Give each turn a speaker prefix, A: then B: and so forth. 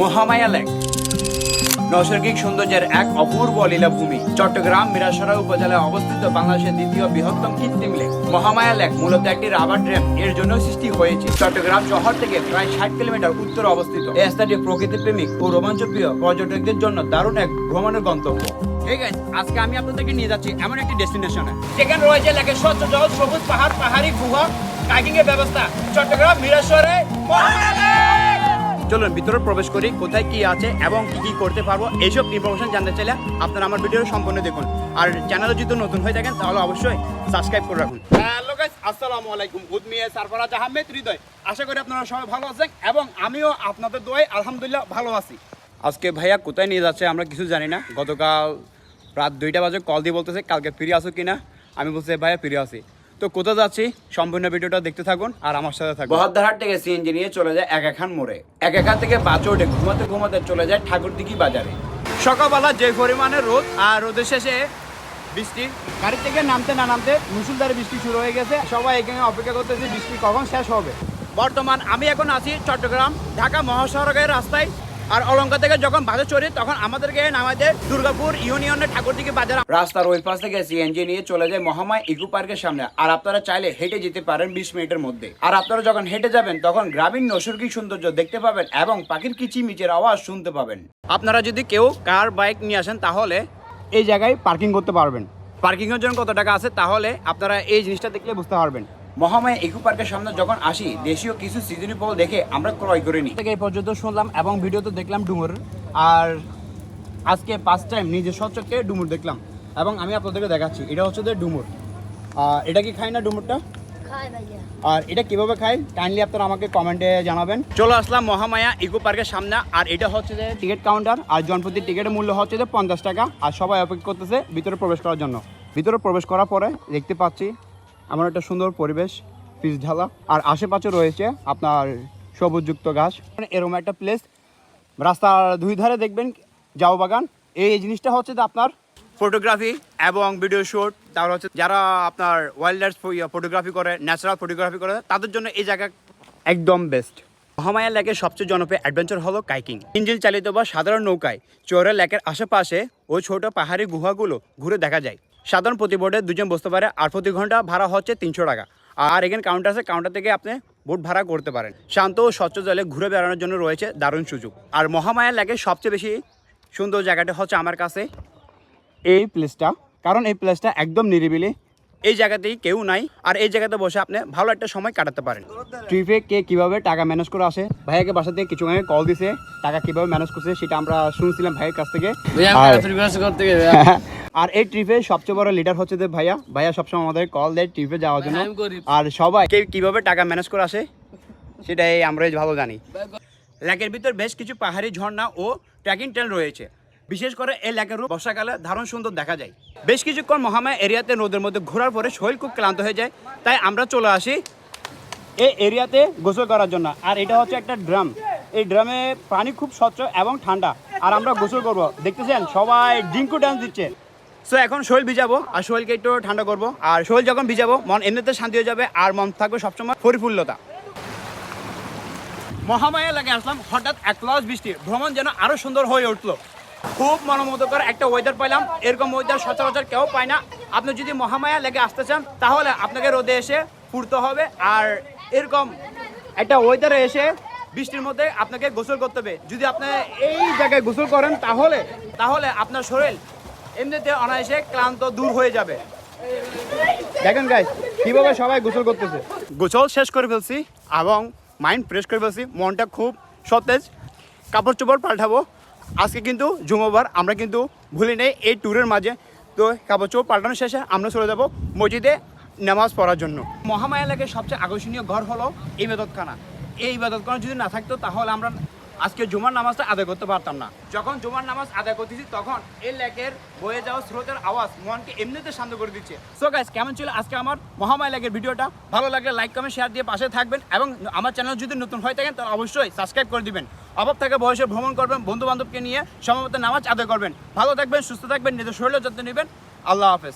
A: Mahamaya lake নৈসর্গিক সৌন্দর্যের এক অপূর্ব লীলাভূমি। চট্টগ্রাম মিরাসরাই উপজেলায় অবস্থিত বাংলাদেশের দ্বিতীয় বৃহত্তম কৃত্রিম লেক। মহামায়া লেক মূলত একটি রাবার ড্যাম এর জন্য সৃষ্টি হয়েছে। চট্টগ্রাম শহর থেকে প্রায় 60 কিলোমিটার উত্তরে অবস্থিত। এই স্থানটি প্রকৃতি প্রেমিক ও রোমাঞ্চপ্রিয় পর্যটকদের জন্য দারুণ এক ভ্রমণের গন্তব্য। এই গাইস, আজকে আমি আপনাদেরকে নিয়ে যাচ্ছি এমন একটি ডেস্টিনেশনে যেখানে রয়েছে লেকের স্বচ্ছ জল, সবুজ পাহাড়, পাহাড়ি গুহা, কাইকিং এর ব্যবস্থা। চট্টগ্রাম মিরাসরাই মহামায়া লেক। চলুন ভিতরে প্রবেশ করি, কোথায় কি আছে এবং কি কি করতে পারবো এইসব ইনফরমেশন জানতে চাইলে আপনারা আমার ভিডিও সম্পূর্ণ দেখুন। আর চ্যানেলে যদি নতুন হয়ে থাকেন তাহলে অবশ্যই সাবস্ক্রাইব করে রাখুন। হ্যালো গাইস, আসসালামু আলাইকুম। উদ্মিয়া সারফরাজ আহমেদ হৃদয়। আশা করি আপনারা সবাই ভালো আছেন এবং আমিও আপনাদের দোয়ায় আলহামদুলিল্লাহ ভালো আছি। আজকে ভাইয়া কোথায় নিয়ে যাচ্ছে আমরা কিছু জানি না। গতকাল রাত 2টা বাজে কল দিয়ে বলতেছে কালকে ফিরে আসো কিনা। আমি বলছি ভাইয়া ফিরে আসি। তো কোথায় যাচ্ছি সম্পূর্ণ ভিডিওটা দেখতে থাকুন আর আমার সাথে থাকুন। বহদ্দারহাট থেকে সিএনজি নিয়ে চলে যায় একাখান মোড়ে। একাখান থেকে বাসে উঠে ঘুমাতে ঘুমাতে চলে যায় ঠাকুরদিঘি বাজারে। সকালবেলা যে পরিমাণে রোদ আর রোদের শেষে বৃষ্টি, গাড়ি থেকে নামতে না নামতে মুষলধারে বৃষ্টি শুরু হয়ে গেছে। সবাই এখানে অপেক্ষা করতেছে বৃষ্টি কখন শেষ হবে। বর্তমান আমি এখন আছি চট্টগ্রাম ঢাকা মহাসড়কের রাস্তায়। আর অলঙ্কার থেকে যখন বাসে চড়ি তখন আমাদেরকে নামাতে দুর্গাপুর ইউনিয়নের ঠাকুরদিঘি বাজার। রাস্তার ওই পাশ থেকে সিএনজি নিয়ে চলে যায় মহামায়া ইকো পার্কের সামনে। আর আপনারা চাইলে হেঁটে যেতে পারেন 20 মিনিটের মধ্যে। আর আপনারা যখন হেঁটে যাবেন তখন গ্রামীণ নৈসর্গিক সৌন্দর্য দেখতে পাবেন এবং পাখির কিচিমিচির আওয়াজ শুনতে পাবেন। আপনারা যদি কেউ কার বাইক নিয়ে আসেন তাহলে এই জায়গায় পার্কিং করতে পারবেন। পার্কিং এর জন্য কত টাকা আছে তাহলে আপনারা এই জিনিসটা দেখলে বুঝতে পারবেন। মহামায়া ইকো পার্কের সামনে যখন আসি দেশীয় কিছু সিজনি ফল দেখে আমরা ক্রয় করে নিই। থেকে এই পর্যন্ত শুনলাম এবং ভিডিওতে দেখলাম ডুমুর। আর আজকে ফার্স্ট টাইম নিজের চোখে ডুমুর দেখলাম এবং আমি আপনাদেরকে দেখাচ্ছি। এটা হচ্ছে যে ডুমুর। এটা কি খাই না ডুমুরটা? আর এটা কিভাবে খাই কাইন্ডলি আপনারা আমাকে কমেন্টে জানাবেন। চলে আসলাম মহামায়া ইকো পার্কের সামনে। আর এটা হচ্ছে যে টিকিট কাউন্টার। আর জনপ্রতি টিকিটের মূল্য হচ্ছে যে 50 টাকা। আর সবাই অপেক্ষা করতেছে ভিতরে প্রবেশ করার জন্য। ভিতরে প্রবেশ করার পরে দেখতে পাচ্ছি আমার একটা সুন্দর পরিবেশ, পিচ ঢালা। আর আশেপাশে রয়েছে আপনার সবুজযুক্ত ঘাস। এরকম একটা প্লেস। রাস্তার দুই ধারে দেখবেন জাউ বাগান। এই জিনিসটা হচ্ছে যে আপনার ফটোগ্রাফি এবং ভিডিও শ্যুট, তারপর হচ্ছে যারা আপনার ওয়াইল্ড লাইফ ফটোগ্রাফি করে, ন্যাচারাল ফটোগ্রাফি করে তাদের জন্য এই জায়গা একদম বেস্ট। মহামায়া লেকের সবচেয়ে জনপ্রিয় অ্যাডভেঞ্চার হলো কাইকিং। ইঞ্জিন চালিত বা সাধারণ নৌকায় চোরে লেকের আশেপাশে ওই ছোট পাহাড়ি গুহাগুলো ঘুরে দেখা যায়। সাধারণ প্রতি বোটে 2 জন বসতে পারে। আর প্রতি ঘন্টা ভাড়া হচ্ছে 300 টাকা। আর এখানে কাউন্টার আছে, কাউন্টার থেকে আপনি বোট ভাড়া করতে পারেন। শান্ত ও স্বচ্ছ জলে ঘুরে বেড়ানোর জন্য রয়েছে দারুণ সুযোগ। আর মহামায়া লেকের সবচেয়ে বেশি সুন্দর জায়গাটা হচ্ছে আমার কাছে এই প্লেসটা, কারণ এই প্লেসটা একদম নিরিবিলি। এই জায়গাতেই কেউ নাই। আর এই জায়গাতে বসে আপনি ভালো একটা সময় কাটাতে পারেন। ট্রিপে কে কিভাবে টাকা ম্যানেজ করে আসে, ভাইয়াকে বাসা থেকে কিছু আগে কল দিছে, টাকা কিভাবে ম্যানেজ করছে সেটা আমরা শুনছিলাম ভাইয়ের কাছ থেকে। আর এই ট্রিপে সবচেয়ে বড় লিডার হচ্ছে যে ভাইয়া। ভাইয়া সবসময় আমাদের কল দেয় ট্রিপে যাওয়ার জন্য। আর সবাই কে কিভাবে টাকা ম্যানেজ করে আসে সেটাই আমরা ভালো জানি। লেকের ভিতর বেশ কিছু পাহাড়ি ঝর্ণা ও ট্রেকিং ট্রেল রয়েছে। বিশেষ করে এই লেকের রূপ বর্ষাকালে দারুণ সুন্দর দেখা যায়। বেশ কিছুক্ষণ মহামায়া এরিয়াতে রোদের মধ্যে ঘোরার পরে শরীর খুব ক্লান্ত হয়ে যায়, তাই আমরা চলে আসি এই এরিয়াতে গোসল করার জন্য। আর এটা হচ্ছে একটা ড্রাম। এই ড্রামে পানি খুব স্বচ্ছ এবং ঠান্ডা। আর আমরা গোসল করবো, দেখতেছেন সবাই ডিঙ্কু ডান্স দিচ্ছে। সো এখন শরীর ভিজাবো আর শরীরকে একটু ঠান্ডা করবো। আর শরীর যখন ভিজাবো মন এমনিতে শান্তি হয়ে যাবে আর মন থাকবে সবসময় পরিপূর্ণতা। মহামায়া লেকে আসলাম, হঠাৎ এক লাস বৃষ্টি, ভ্রমণ যেন আরো সুন্দর হয়ে উঠলো। খুব মনোমুগ্ধকর একটা ওয়েদার পাইলাম। এরকম ওয়েদার সচরাচর কেউ পায় না। আপনি যদি মহামায়া লেকে আসতে চান তাহলে আপনাকে রোদে এসে পুড়তে হবে। আর এরকম একটা ওয়েদারে এসে বৃষ্টির মধ্যে আপনাকে গোসল করতে হবে। যদি আপনি এই জায়গায় গোসল করেন তাহলে আপনার শরীর এমনিতে অনায়াসে ক্লান্ত দূর হয়ে যাবে। দেখেন গাইস কিভাবে সবাই গোসল করতেছে। গোসল শেষ করে ফেলছি এবং মাইন্ড ফ্রেশ করে ফেলছি, মনটা খুব সতেজ। কাপড় চোপড় পাল্টাবো। আজকে কিন্তু জুমাবার, আমরা কিন্তু ভুলি নেই এই ট্যুরের মাঝে। তো কাপড় চোপড় পাল্টানোর শেষে আমরা চলে যাব মসজিদে নামাজ পড়ার জন্য। মহামায়া লেকের সবচেয়ে আকর্ষণীয় ঘর হলো ইবাদতখানা। এই ইবাদতখানা যদি না থাকতো তাহলে আমরা আজকে জুমার নামাজটা আদায় করতে পারতাম না। যখন জুমার নামাজ আদায় করতেছি তখন এই লেকের বয়ে যাওয়া স্রোতের আওয়াজ মনকে এমনিতে শান্ত করে দিচ্ছে। সো গাইস, কেমন ছিল আজকে আমার মহামায়া লেকের ভিডিওটা? ভালো লাগলে লাইক কমেন্ট শেয়ার দিয়ে পাশে থাকবেন এবং আমার চ্যানেল যদি নতুন হয়ে থাকেন তাহলে অবশ্যই সাবস্ক্রাইব করে দিবেন। অভাব থেকে বয়সে ভ্রমণ করবেন, বন্ধু বান্ধবকে নিয়ে সময়মতো নামাজ আদায় করবেন। ভালো থাকবেন, সুস্থ থাকবেন, নিজের শরীরের যত্ন নেবেন। আল্লাহ হাফেজ।